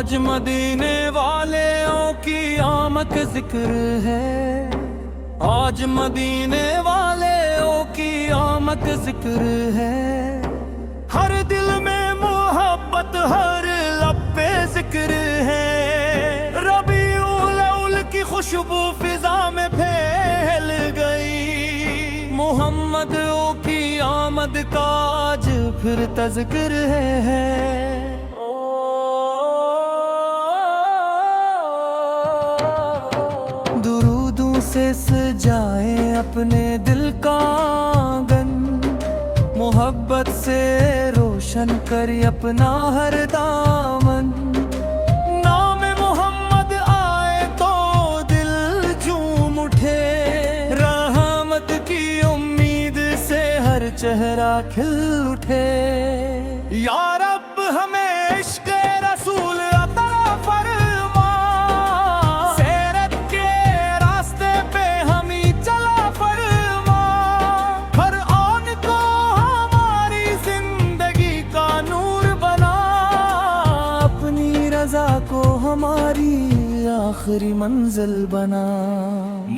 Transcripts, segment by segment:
آج مدینے والوں کی آمد کا ذکر ہے، آج مدینے والوں کی آمد کا ذکر ہے، ہر دل میں محبت ہر لب پہ ذکر ہے، ربیع الاول کی خوشبو فضا میں پھیل گئی، محمد کی آمد کا آج پھر تذکر ہے۔ درودوں سے سجائے اپنے دل کا آنگن، محبت سے روشن کری اپنا ہر دامن، نام محمد آئے تو دل جھوم اٹھے، رحمت کی امید سے ہر چہرہ کھل اٹھے، یا رب ہمیں عشق رسول عطا فرما، سیرت کے راستے پہ ہمیں چلا فرما، ہر آن کو ہماری زندگی کا نور بنا، اپنی رضا کو ہماری آخری منزل بنا،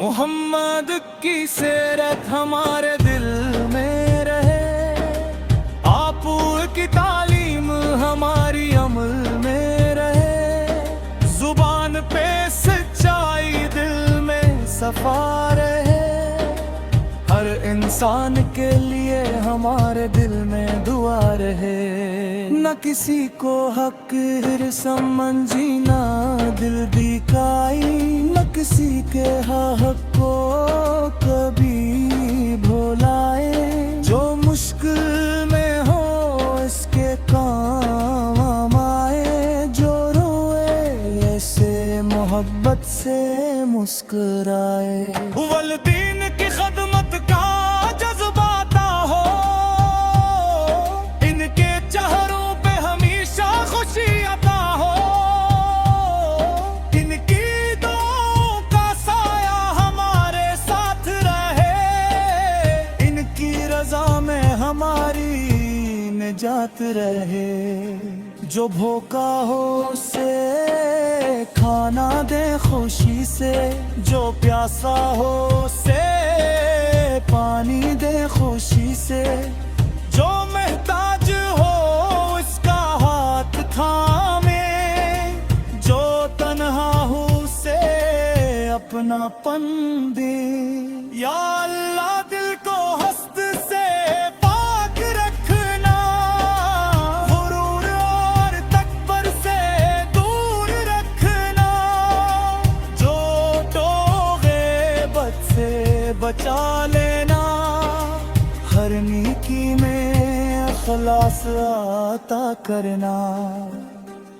محمد کی سیرت ہمارے دل میں رہے، آپ کی تعلیم ہماری عمل میں رہے، زبان پہ سچائی دل میں صفا رہے، ہر انسان کے لیے ہمارے دل میں دعا رہے، نہ کسی کو حق سمجھی نہ دل دکھائی، نہ کسی کے حق کو کبھی بھولائے، جو مشکل میں ہو اس کے کام آئے، جو روئے ایسے محبت سے مسکرائے، والدین کی خدمت کا جذبہ عطا ہو، ان کے چہروں پہ ہمیشہ خوشی عطا ہو، ان کی دعاؤں کا سایہ ہمارے ساتھ رہے، ان کی رضا میں ہماری نجات رہے، جو بھوکا ہو اسے کھانا دے خوشی سے، جو پیاسا ہو اسے پانی دے خوشی سے، جو محتاج ہو اس کا ہاتھ تھامے، جو تنہا ہو اسے اپنا پن دے، یا اللہ دل کو حسد سے پاک رکھنا، غرور اور تکبر سے دور رکھنا، جو غیبت سے بچا لینا، ہر نیکی میں اخلاص عطا کرنا،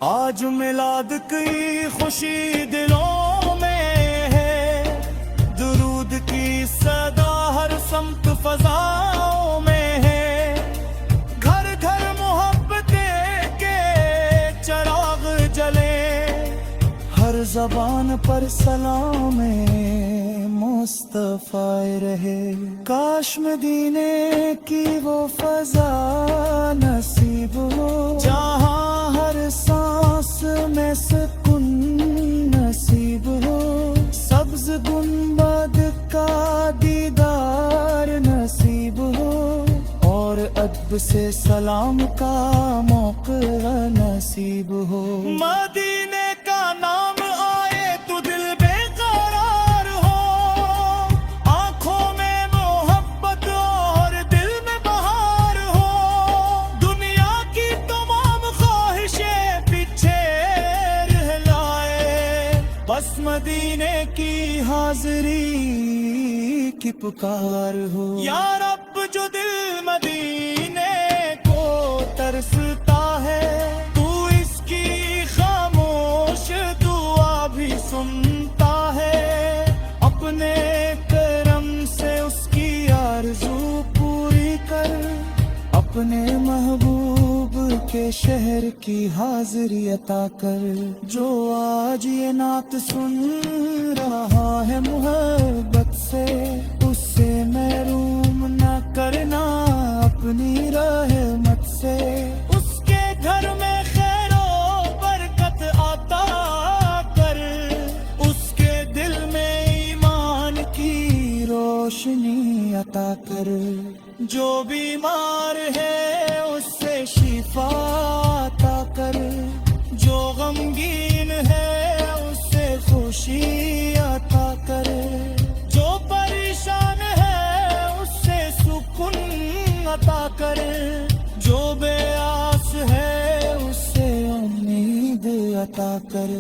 آج میلاد کی خوشی دلوں میں ہے، درود کی صدا ہر سمت فضاؤں میں ہے، گھر گھر محبتیں کے چراغ جلے، ہر زبان پر سلام مصطفیٰ رہے، کاش مدینے کی وہ فضا نصیب ہو، جہاں ہر سانس میں سکون نصیب ہو، سبز گنبد کا دیدار نصیب ہو، اور ادب سے سلام کا موقع نصیب ہو، مدینے کا نام آئے تو دل بے قرار ہو، آنکھوں میں محبت اور دل میں بہار ہو، دنیا کی تمام خواہشیں پیچھے رہ لائے، بس مدینے کی حاضری کی پکار ہو، یا رب جو دل مدینے کو ترستا ہے، تو اس کی خاموش دعا بھی سنتا ہے، اپنے کرم سے اس کی آرزو پوری کر، اپنے محبوب کے شہر کی حاضری عطا کر، جو آج یہ نعت سن رہا ہے محبت سے، اس سے محروم نہ کرنا اپنی رحمت سے، اس کے گھر میں خیر و برکت آتا عطا کر، جو بیمار ہے اس سے شفا عطا کر، جو غمگین ہے اس سے خوشی عطا کر، جو پریشان ہے اس سے سکون عطا کر، جو بے آس ہے اس سے امید عطا کر،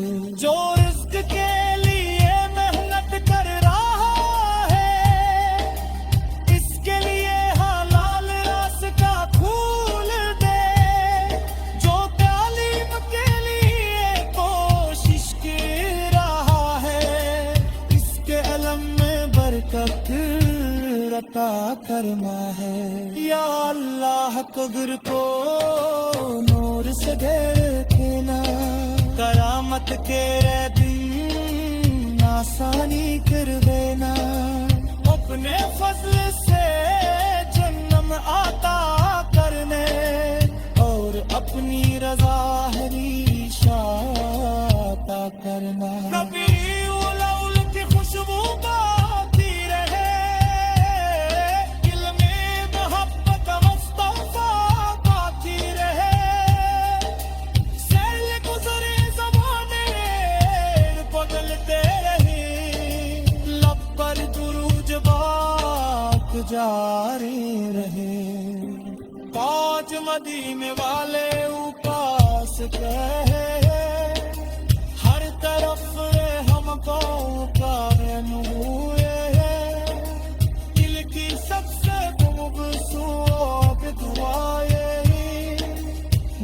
جو رزق کے لیے محنت کر رہا ہے اس کے لیے حلال راستہ کھول دے، جو تعلیم کے لیے کوشش کر رہا ہے اس کے علم میں برکت عطا کرنا ہے۔ یا اللہ قبر کو نور سے دیکھنا، قیامت کے دن آسانی کر دینا، اپنے فضل سے جنم عطا کرنے اور اپنی رضا ہمیشہ عطا کرنا۔ ربیع الاول کی خوشبو باقی رہے، دل میں محبت مصطفیٰ باقی رہے، سیل گزرے زمانے بدلتے رہے، لب پر درود پاک جاری رہے، پانچ مدینے والے اوپاس کہے، ہر طرف ہم کو ہوئے ہیں، دل کی سب سے خوبصورت دعائیں،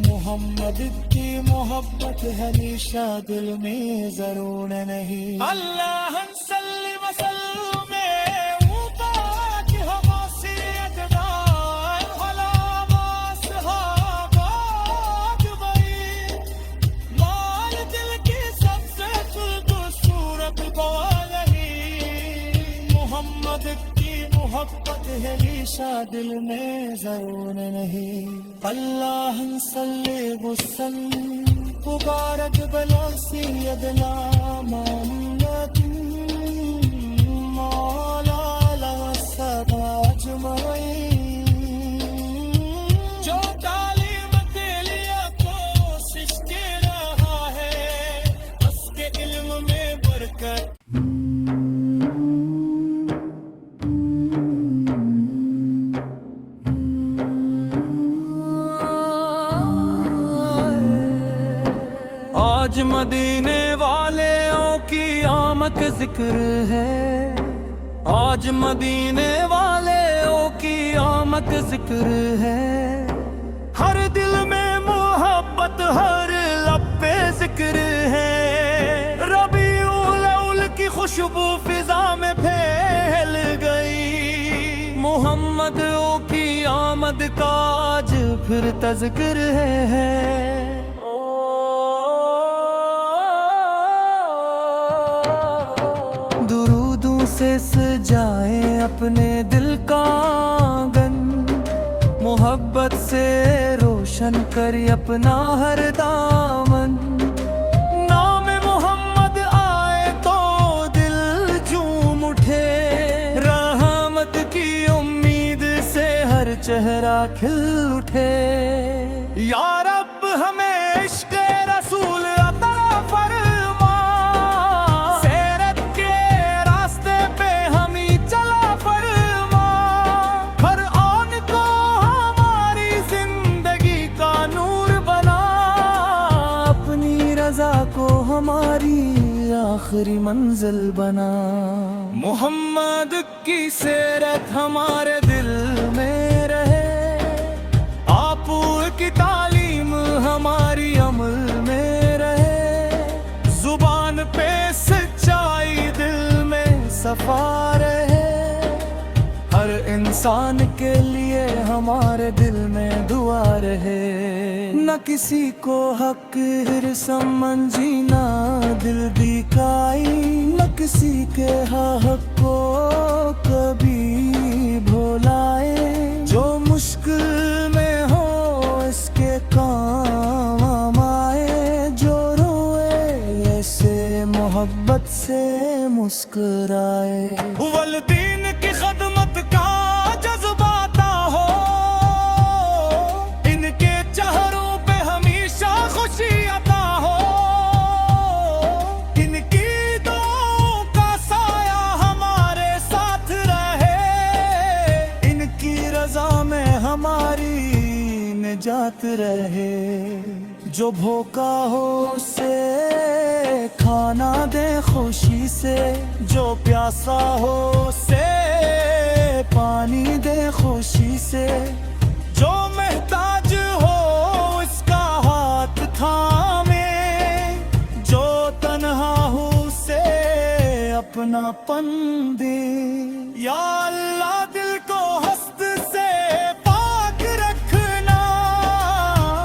محمد کی محبت ہمیشہ دل میں ضرور نہیں۔ اللہ صلی وسلم محمد کی محبت ہمیشہ دل میں ضرور نہیں۔ اللہ صلی وسلم مبارک بلا سیدنا محمد مولا الصحابہ اجمعین، جو تعلیم کے لیے کوشش کر رہا ہے اس کے علم میں برکت۔ آج مدینے والوں کی آمد کا ذکر ہے، آج مدینے والوں کی آمد کا ذکر ہے، ہر دل میں محبت ہر لب پہ ذکر ہے، ربیع الاول کی خوشبو فضا میں پھیل گئی، محمد کی آمد کا آج پھر تذکر ہے۔ سے سجائے اپنے دل کا آنگن، محبت سے روشن کر اپنا ہر دامن، نام محمد آئے تو دل جھوم اٹھے، رحمت کی امید سے ہر چہرہ کھل اٹھے، یا رب ہمیں عشق رسول عطا فرما، کو ہماری آخری منزل بنا، محمد کی سیرت ہمارے دل میں رہے، آپ کی تعلیم ہماری عمل میں رہے، زبان پہ سچائی دل میں صفا رہے، ہر انسان کے لیے ہمارے دل میں دعا رہے، نہ کسی کو حق سمجھی نہ دل دکھائی، نہ کسی کے حق کو کبھی بھولائے، جو مشکل میں ہو اس کے کام آئے، جو روئے ایسے محبت سے مسکرائے، والدین کی خدمت کا مست رہے. جو بھوکا ہو اسے کھانا دے خوشی سے, جو پیاسا ہو اسے پانی دے خوشی سے, جو محتاج ہو اس کا ہاتھ تھامے, جو تنہا ہو اسے اپنا پن دے. یا اللہ دل کو حسد سے پاک رکھنا,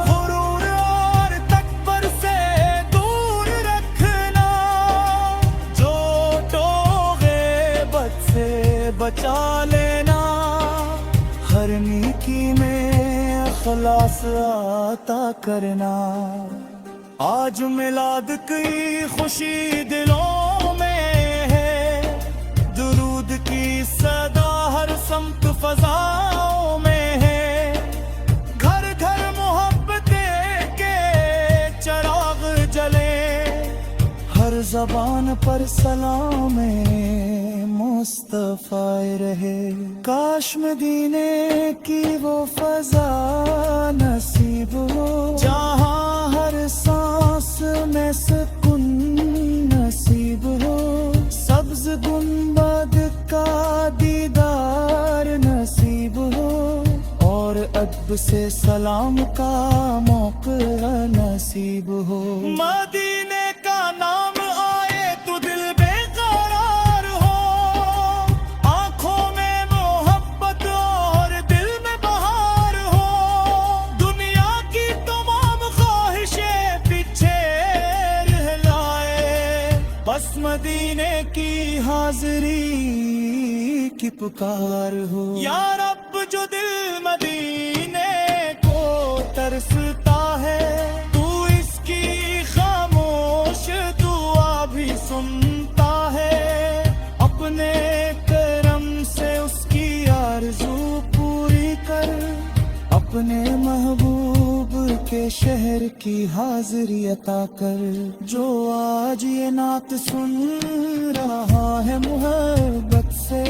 غرور اور تکبر سے دور رکھنا, جو غیبت سے بچا لینا, ہر نیکی میں اخلاص عطا کرنا. آج میلاد کی خوشی دلوں میں ہے, درود کی صدا ہر سمت فضاؤں میں ہے, گھر گھر محبتیں کے چراغ جلے, ہر زبان پر سلام مصطفی رہے. کاش مدینے کی وہ فضا نصیب ہو, جہاں ہر سانس میں سکون نصیب ہو, سبز گنبد کا دیدار نصیب ہو, اور ادب سے سلام کا موقع نصیب ہو. مدینے کا نام آئے تو دل بے قرار ہو, آنکھوں میں محبت اور دل میں بہار ہو, دنیا کی تمام خواہشیں پیچھے رہ لائے, بس مدینے کی حاضری کی پکار ہو. یا رب جو دل مدینے کو ترستا ہے, تو اس کی خاموش دعا بھی سنتا ہے, اپنے کرم سے اس کی آرزو پوری کر, اپنے محبوب کے شہر کی حاضری عطا کر. جو آج یہ نعت سن رہا ہے محبت سے,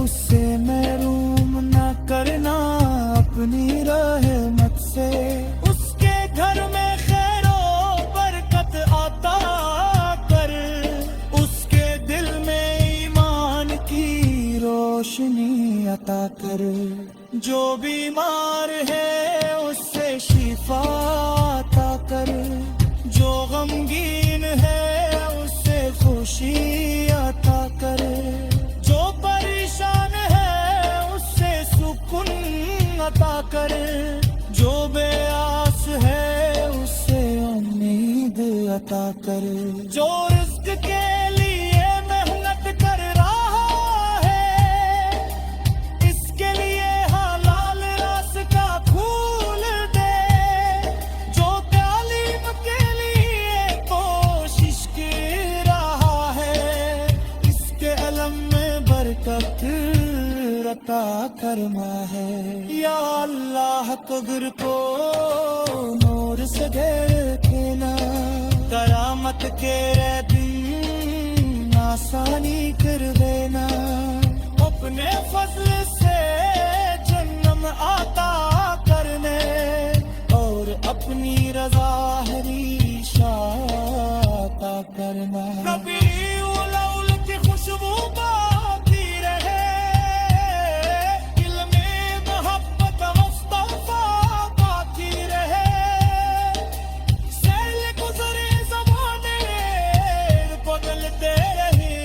اس سے محروم نہ کرنا اپنی رحمت سے, اس کے گھر میں خیر و برکت عطا کر, اس کے دل میں ایمان کی روشنی عطا کر. جو بیمار ہے اس سے شفا عطا کر, جو غمگین ہے اس سے خوشی عطا کر, جو پریشان ہے اس سے سکون عطا کر, جو بے آس ہے اس سے امید عطا کر. جو رزق کے لیے محنت کر رہا ہے, اس کے لیے حلال راستہ کھول دے, جو تعلیم کے لیے کوشش کر رہا ہے, اس کے علم میں برکت عطا کرنا ہے. یا اللہ قدر کو نور سے گھیر کے نا, کرامت کے دن آسانی کر دینا, اپنے فضل سے جنم عطا کرنے, اور اپنی رضا ہریشہ عطا کرنا. ربیع الاول کی خوشبو باقی رہے, دل میں محبت مصطفیٰ باقی رہے, سیل گزرے زمانے بدلتے رہے,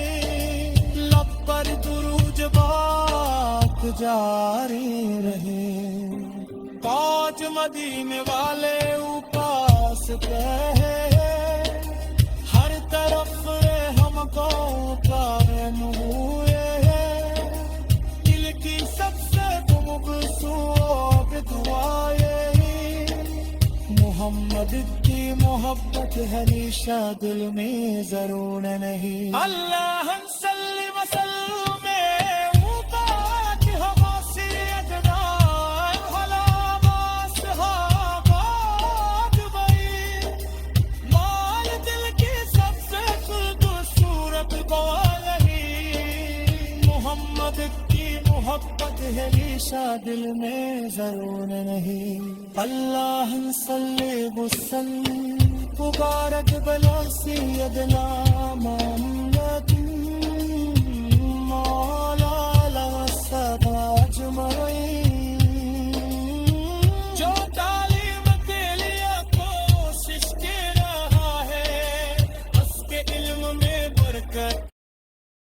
لب پر درود بات جاری رہے. تاج مدینے والے اوپاس رہے, ہر طرف ہم کو کارن ہوئے, دل کی سب سے خوبصورت دعائیں, محمد کی محبت ہمیشہ دل میں ضرور نہیں. اللہ صلی وسلم محبت ہے ریشہ دل میں ضرور نہیں. اللہ صلی وسلم مبارک بلا سیدنا محمد